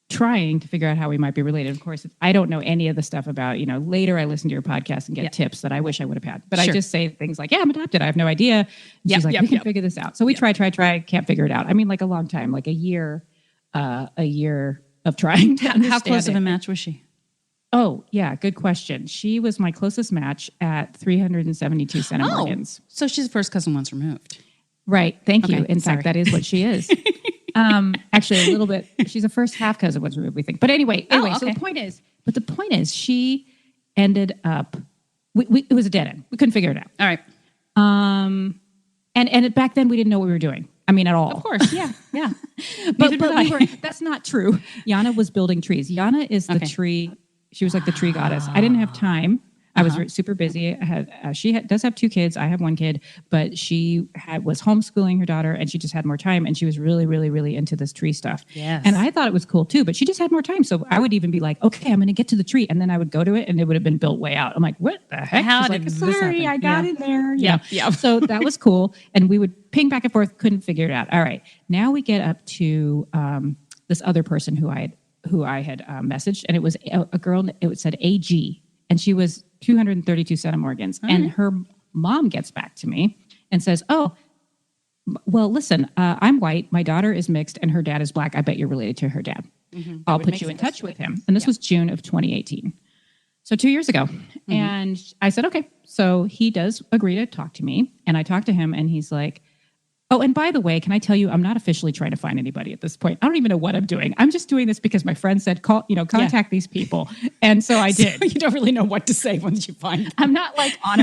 trying to figure out how we might be related. Of course, I don't know any of the stuff about, later I listen to your podcast and get tips that I wish I would have had. But I just say things like, yeah, I'm adopted. I have no idea. And she's like, we can figure this out. So we try, can't figure it out. I mean, like a long time, like a year of trying to understand How close it. of a match was she? Oh, yeah. Good question. She was my closest match at 372 centimorgans. So she's the first cousin once removed. Right. Thank you. In sorry. fact, that is what she is. Actually, a little bit. She's a first half cousin once removed, we think. But anyway. okay. So the point is, she ended up. It was a dead end. We couldn't figure it out. All right. And back then we didn't know what we were doing. I mean, at all. Of course. Yeah. Yeah. but that's not true. Yana was building trees. Yana is the tree. She was like the tree goddess. I didn't have time. I was super busy. I had does have 2 kids. I have 1 kid, but she was homeschooling her daughter, and she just had more time. And she was really, really, really into this tree stuff. Yes. And I thought it was cool too, but she just had more time. So I would even be like, okay, I'm going to get to the tree, and then I would go to it, and it would have been built way out. I'm like, what the heck? How She's did like, this sorry, happen? I got in there. Yeah. So that was cool, and we would ping back and forth, couldn't figure it out. All right, now we get up to this other person who I had messaged, and it was a girl. It said AG, and she was 232 centimorgans. And her mom gets back to me and says, oh, well, listen, I'm white. My daughter is mixed and her dad is black. I bet you're related to her dad. Mm-hmm. I'll put you in touch with him. And this was June of 2018. So 2 years ago. Mm-hmm. And I said, okay. So he does agree to talk to me. And I talked to him, and he's like, oh, and by the way, can I tell you, I'm not officially trying to find anybody at this point. I don't even know what I'm doing. I'm just doing this because my friend said, contact these people. And so I did. So you don't really know what to say once you find them. I'm not on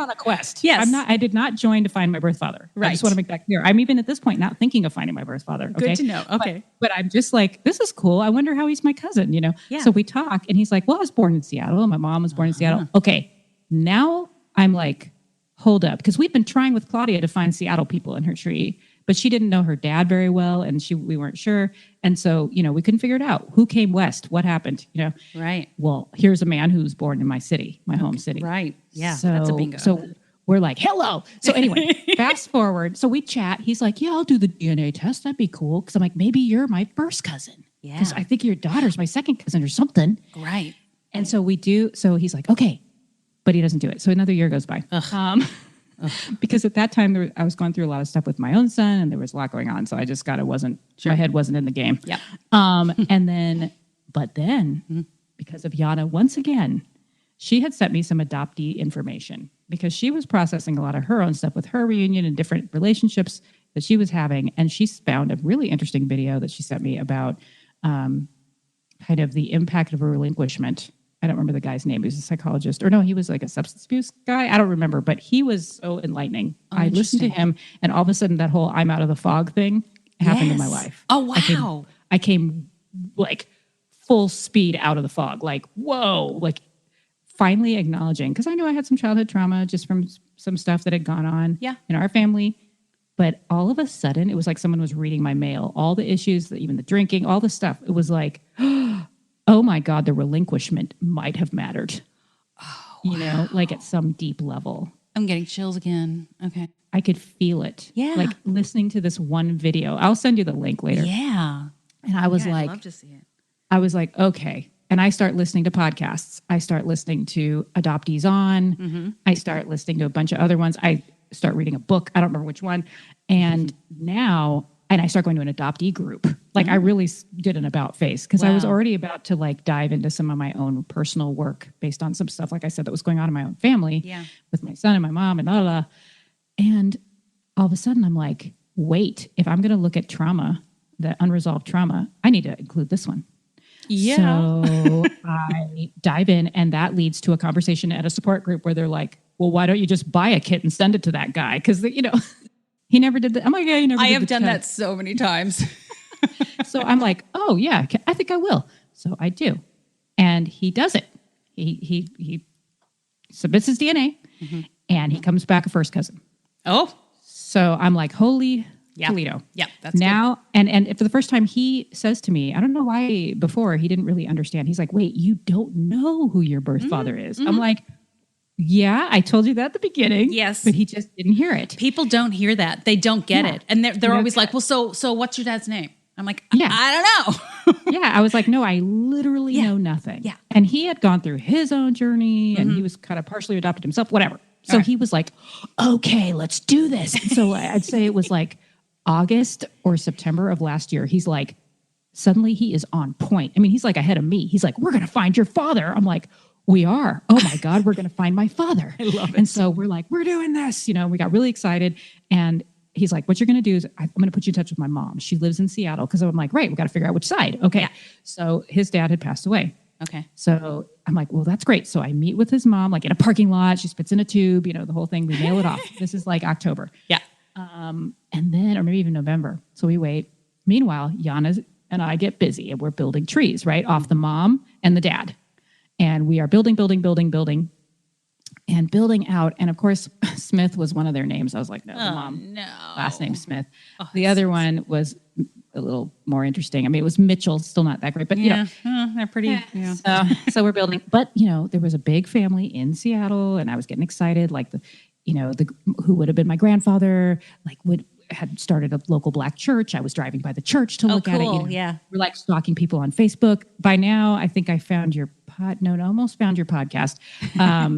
a quest. Yes. I did not join to find my birth father. Right. I just want to make that clear. I'm even at this point not thinking of finding my birth father. Okay? Good to know. Okay. But I'm just like, this is cool. I wonder how he's my cousin, Yeah. So we talk, and he's like, well, I was born in Seattle. My mom was born in Seattle. Okay. Now I'm like, hold up. Because we've been trying with Claudia to find Seattle people in her tree, but she didn't know her dad very well, and we weren't sure. And so, we couldn't figure it out. Who came west? What happened? Right. Well, here's a man who's born in my city, my home city. Right. Yeah. So, that's a bingo. So we're like, hello. So anyway, fast forward. So we chat. He's like, yeah, I'll do the DNA test. That'd be cool. Because I'm like, maybe you're my first cousin. Yeah. Because I think your daughter's my second cousin or something. Right. And so we do. So he's like, okay. But he doesn't do it. So another year goes by. Because at that time I was going through a lot of stuff with my own son, and there was a lot going on. So I just my head wasn't in the game. Yeah. But then because of Yana, once again, she had sent me some adoptee information because she was processing a lot of her own stuff with her reunion and different relationships that she was having. And she found a really interesting video that she sent me about kind of the impact of a relinquishment. I don't remember the guy's name. He was a psychologist. Or no, he was like a substance abuse guy. I don't remember, but he was so enlightening. I listened to him, and all of a sudden that whole I'm out of the fog thing happened in my life. Oh, wow. I came like full speed out of the fog. Like, whoa, like finally acknowledging, because I know I had some childhood trauma just from some stuff that had gone on in our family. But all of a sudden, it was like someone was reading my mail. All the issues, even the drinking, all the stuff. It was like, oh my God, the relinquishment might have mattered. Oh, wow. Like at some deep level. I'm getting chills again. Okay. I could feel it. Yeah. Like listening to this one video. I'll send you the link later. Yeah. And I was like, I'd love to see it. I was like, okay. And I start listening to podcasts. I start listening to Adoptees On. Mm-hmm. I start listening to a bunch of other ones. I start reading a book. I don't remember which one. And now... And I start going to an adoptee group. Like I really did an about face because I was already about to like dive into some of my own personal work based on some stuff, like I said, that was going on in my own family with my son and my mom and blah, blah, blah. And all of a sudden I'm like, wait, if I'm going to look at trauma, the unresolved trauma, I need to include this one. Yeah. So I dive in, and that leads to a conversation at a support group where they're like, well, why don't you just buy a kit and send it to that guy? Because, he never did that. I'm like, yeah, he never did I have done that so many times. So I'm like, oh, yeah, I think I will. So I do. And he does it. He submits his DNA, and he comes back a first cousin. Oh. So I'm like, holy Toledo. Yeah, that's now. Good. And for the first time, he says to me, I don't know why before he didn't really understand. He's like, wait, you don't know who your birth father is. I'm like, yeah, I told you that at the beginning. Yes. But he just didn't hear it. People don't hear that. They don't get it. And they're always like, well, so what's your dad's name? I'm like, I don't know. Yeah, I was like, no, I literally know nothing. Yeah. And he had gone through his own journey and he was kind of partially adopted himself, whatever. So he was like, okay, let's do this. And so I'd say it was like August or September of last year. He's like, suddenly he is on point. I mean, he's like ahead of me. He's like, we're going to find your father. I'm like, we are. Oh my God, we're going to find my father. I love it. And so we're like, we're doing this. You know, we got really excited. And he's like, what you're going to do is I'm going to put you in touch with my mom. She lives in Seattle. Because I'm like, right, we got to figure out which side. Okay. Yeah. So his dad had passed away. Okay. So I'm like, well, that's great. So I meet with his mom, like in a parking lot. She spits in a tube, you know, the whole thing. We nail it off. This is like October. Yeah. And then, or maybe even November. So we wait. Meanwhile, Yana and I get busy and we're building trees, right? Off the mom and the dad. And we are building out. And of course, Smith was one of their names. I was like, no, the mom, last name Smith. The other one was a little more interesting. I mean, it was Mitchell, still not that great, but you know, they're pretty. Yeah. So we're building, but you know, there was a big family in Seattle and I was getting excited. Like who would have been my grandfather, had started a local Black church. I was driving by the church to look at it. You know, yeah. We're like stalking people on Facebook. By now, I think I found your almost found your podcast.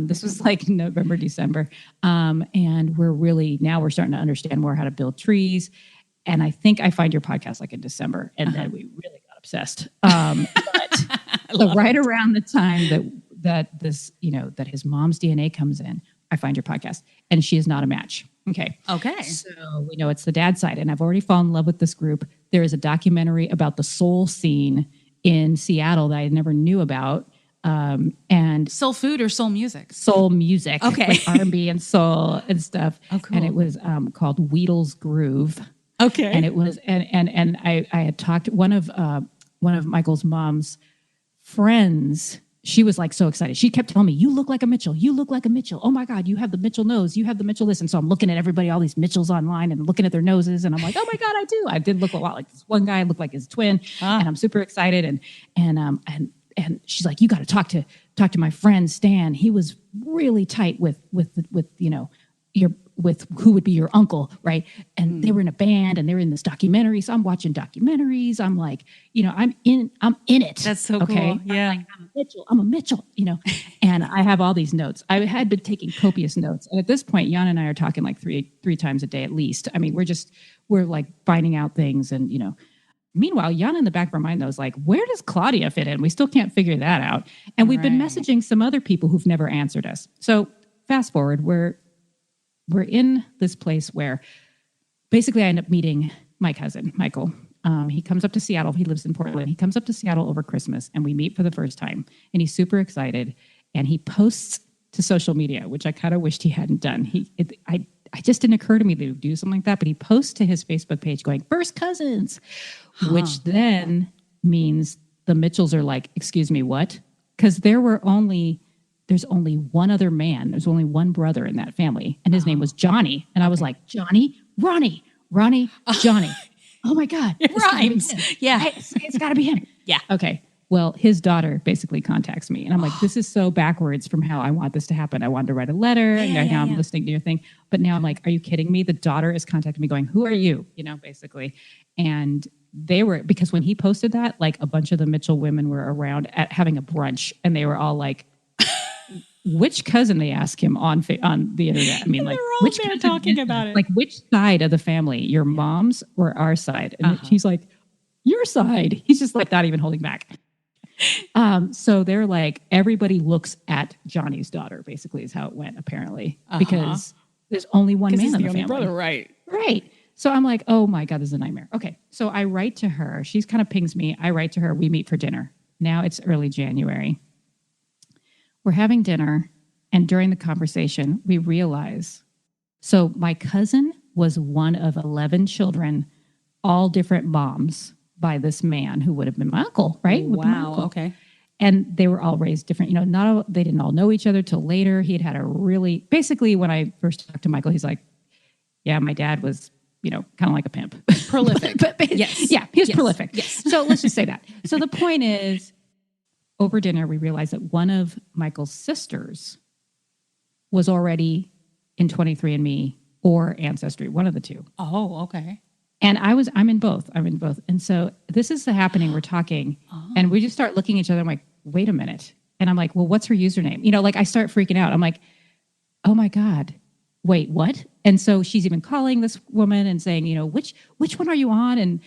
This was like November, December. And we're starting to understand more how to build trees. And I think I find your podcast like in December. And then we really got obsessed. But so right around the time that his mom's DNA comes in, I find your podcast and she is not a match. Okay. So we know it's the dad side and I've already fallen in love with this group. There is a documentary about the soul scene in Seattle that I never knew about. And soul food or soul music? Soul music. Okay. Like R&B and soul and stuff. Oh, cool. And it was called Weedle's Groove. Okay. And it was, and I had talked to one of Michael's mom's friends. She was like so excited. She kept telling me, you look like a Mitchell. You look like a Mitchell. Oh my God, you have the Mitchell nose. You have the Mitchell this. And so I'm looking at everybody, all these Mitchells online and looking at their noses. And I'm like, oh my God, I do. I did look a lot like this one guy. I looked like his twin. And I'm super excited. And she's like, you got to talk to my friend Stan. He was really tight with who would be your uncle, right? And they were in a band and they were in this documentary. So I'm watching documentaries. I'm like, I'm in it. That's so okay? Cool. Yeah. I'm a Mitchell, and I have all these notes. I had been taking copious notes. And at this point, Jan and I are talking like three times a day at least. I mean, we're like finding out things and, meanwhile, Jan in the back of our mind, though, is like, where does Claudia fit in? We still can't figure that out. And we've been messaging some other people who've never answered us. So fast forward, we're in this place where basically I end up meeting my cousin, Michael. He comes up to Seattle. He lives in Portland. He comes up to Seattle over Christmas and we meet for the first time and he's super excited and he posts to social media, which I kind of wished he hadn't done. I just didn't occur to me to do something like that, but he posts to his Facebook page going, first cousins, which then means the Mitchells are like, excuse me, what? Because there's only one other man. There's only one brother in that family. And his name was Johnny. And I was like, Johnny, Ronnie, Johnny. Oh my God. It rhymes. Yeah. It's got to be him. Yeah. Okay. Well, his daughter basically contacts me. And I'm like, this is so backwards from how I want this to happen. I wanted to write a letter. Now I'm listening to your thing. But now I'm like, are you kidding me? The daughter is contacting me going, who are you? Basically. And because when he posted that, like a bunch of the Mitchell women were around at having a brunch and they were all like, which cousin, they ask him on the internet. I mean, like, which cousin talking about it? Like, which side of the family, your mom's or our side? And he's like, your side. He's just like not even holding back. So they're like, everybody looks at Johnny's daughter, basically, is how it went, apparently, because there's only one man in the family. Brother, right. So I'm like, oh my God, this is a nightmare. Okay. So I write to her. She's kind of pings me. I write to her. We meet for dinner. Now it's early January. We're having dinner. And during the conversation, we realize, so my cousin was one of 11 children, all different moms by this man who would have been my uncle, right? Wow. Okay. And they were all raised different. They didn't all know each other till later. He had basically when I first talked to Michael, he's like, yeah, my dad was, kind of like a pimp. Prolific. Yes. Yeah, he was prolific. Yes. So let's just say that. So the point is, over dinner, we realized that one of Michael's sisters was already in 23andMe or Ancestry, one of the two. Oh, okay. And I'm in both. And so this is happening. We're talking and we just start looking at each other. I'm like, wait a minute. And I'm like, well, what's her username? You know, like I start freaking out. I'm like, oh my God, wait, what? And so she's even calling this woman and saying, you know, which one are you on? And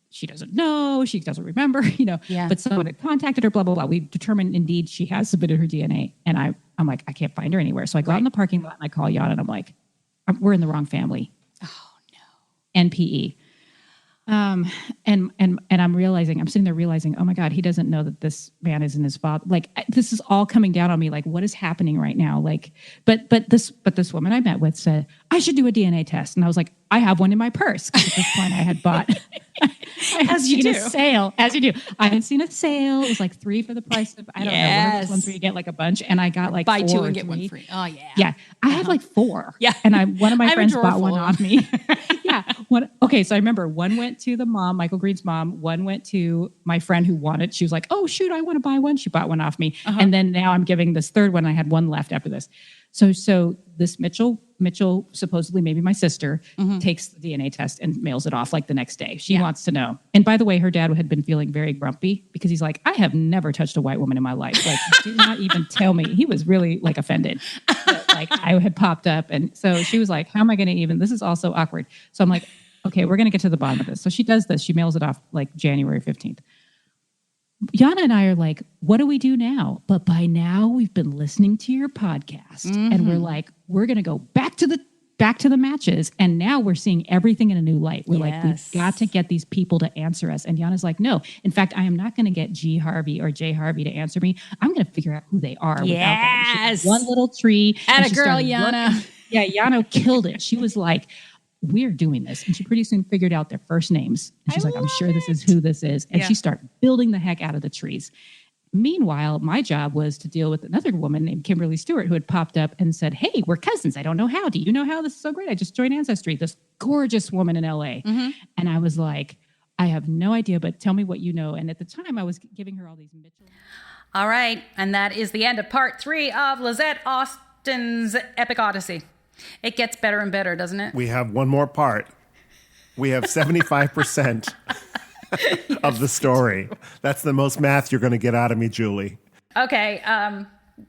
she doesn't know, she doesn't remember, you know, but someone had contacted her, blah, blah, blah. We determined indeed she has submitted her DNA. And I'm like, I can't find her anywhere. So I go out in the parking lot and I call Jan and I'm like, we're in the wrong family. Oh no. NPE. And I'm realizing, I'm sitting there realizing, oh my God, he doesn't know that this man isn't his father. Like this is all coming down on me. Like what is happening right now? Like, but this woman I met with said, I should do a DNA test. And I was like, I have one in my purse. 'Cause at this point I had bought, As you do. a sale, as you do. I had seen a sale. It was like 3 for the price of, I don't know, one of those ones where you get like a bunch. And I got like buy 4 2 or and get 3. 1 free. Oh yeah. Yeah. I had like 4. Yeah. And one of my I have a friends drawer bought full one of off me. Yeah. Okay. So I remember one went to the mom, Michael Green's mom. One went to my friend who wanted, she was like, oh shoot, I want to buy one. She bought one off me. And then now I'm giving this third one. I had one left after this. So this Mitchell, supposedly maybe my sister, takes the DNA test and mails it off like the next day. She wants to know. And by the way, her dad had been feeling very grumpy because he's like, I have never touched a white woman in my life. Like, do not even tell me. He was really like offended. But, like I had popped up. And so she was like, how am I going to even, this is all so awkward. So I'm like, okay, we're going to get to the bottom of this. So she does this. She mails it off like January 15th. Yana and I are like, what do we do now? But by now we've been listening to your podcast and we're like, we're going to go back to the matches. And now we're seeing everything in a new light. We're like, we've got to get these people to answer us. And Yana's like, no, in fact, I am not going to get G Harvey or J Harvey to answer me. I'm going to figure out who they are. Yes. One little tree. Atta girl, Yana. Yeah. Yana killed it. She was like, we're doing this. And she pretty soon figured out their first names. And she's like, I'm sure this is who this is. And she started building the heck out of the trees. Meanwhile, my job was to deal with another woman named Kimberly Stewart who had popped up and said, hey, we're cousins. I don't know how. Do you know how? This is so great. I just joined Ancestry. This gorgeous woman in LA. And I was like, I have no idea, but tell me what you know. And at the time I was giving her all these Mitchell. All right. And that is the end of part 3 of Lizette Austin's Epic Odyssey. It gets better and better, doesn't it? We have one more part. We have 75% of the story. That's the most math you're going to get out of me, Julie. Okay.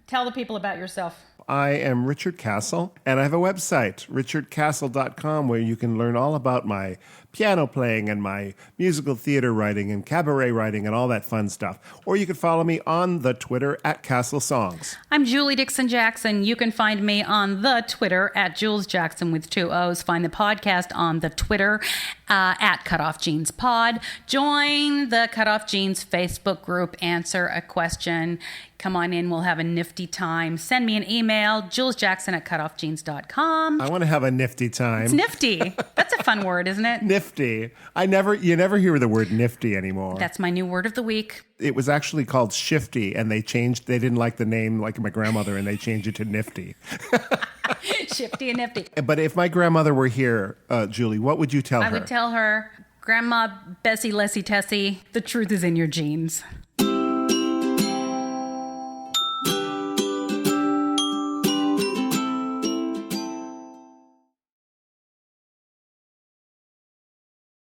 Tell the people about yourself. I am Richard Castle, and I have a website, richardcastle.com, where you can learn all about my piano playing and my musical theater writing and cabaret writing and all that fun stuff. Or you can follow me on the Twitter at Castle Songs. I'm Julie Dixon Jackson. You can find me on the Twitter at Jules Jackson with 2 O's. Find the podcast on the Twitter at CutOff Jeans Pod. Join the CutOff Jeans Facebook group. Answer a question. Come on in. We'll have a nifty time. Send me an email, julejackson@cutoffjeans.com. I want to have a nifty time. It's nifty. That's a fun word, isn't it? Nifty. You never hear the word nifty anymore. That's my new word of the week. It was actually called Shifty, and they didn't like the name like my grandmother, and they changed it to Nifty. Shifty and nifty. But if my grandmother were here, Julie, what would you tell her? I would tell her, Grandma Bessie Lessie Tessie, the truth is in your jeans.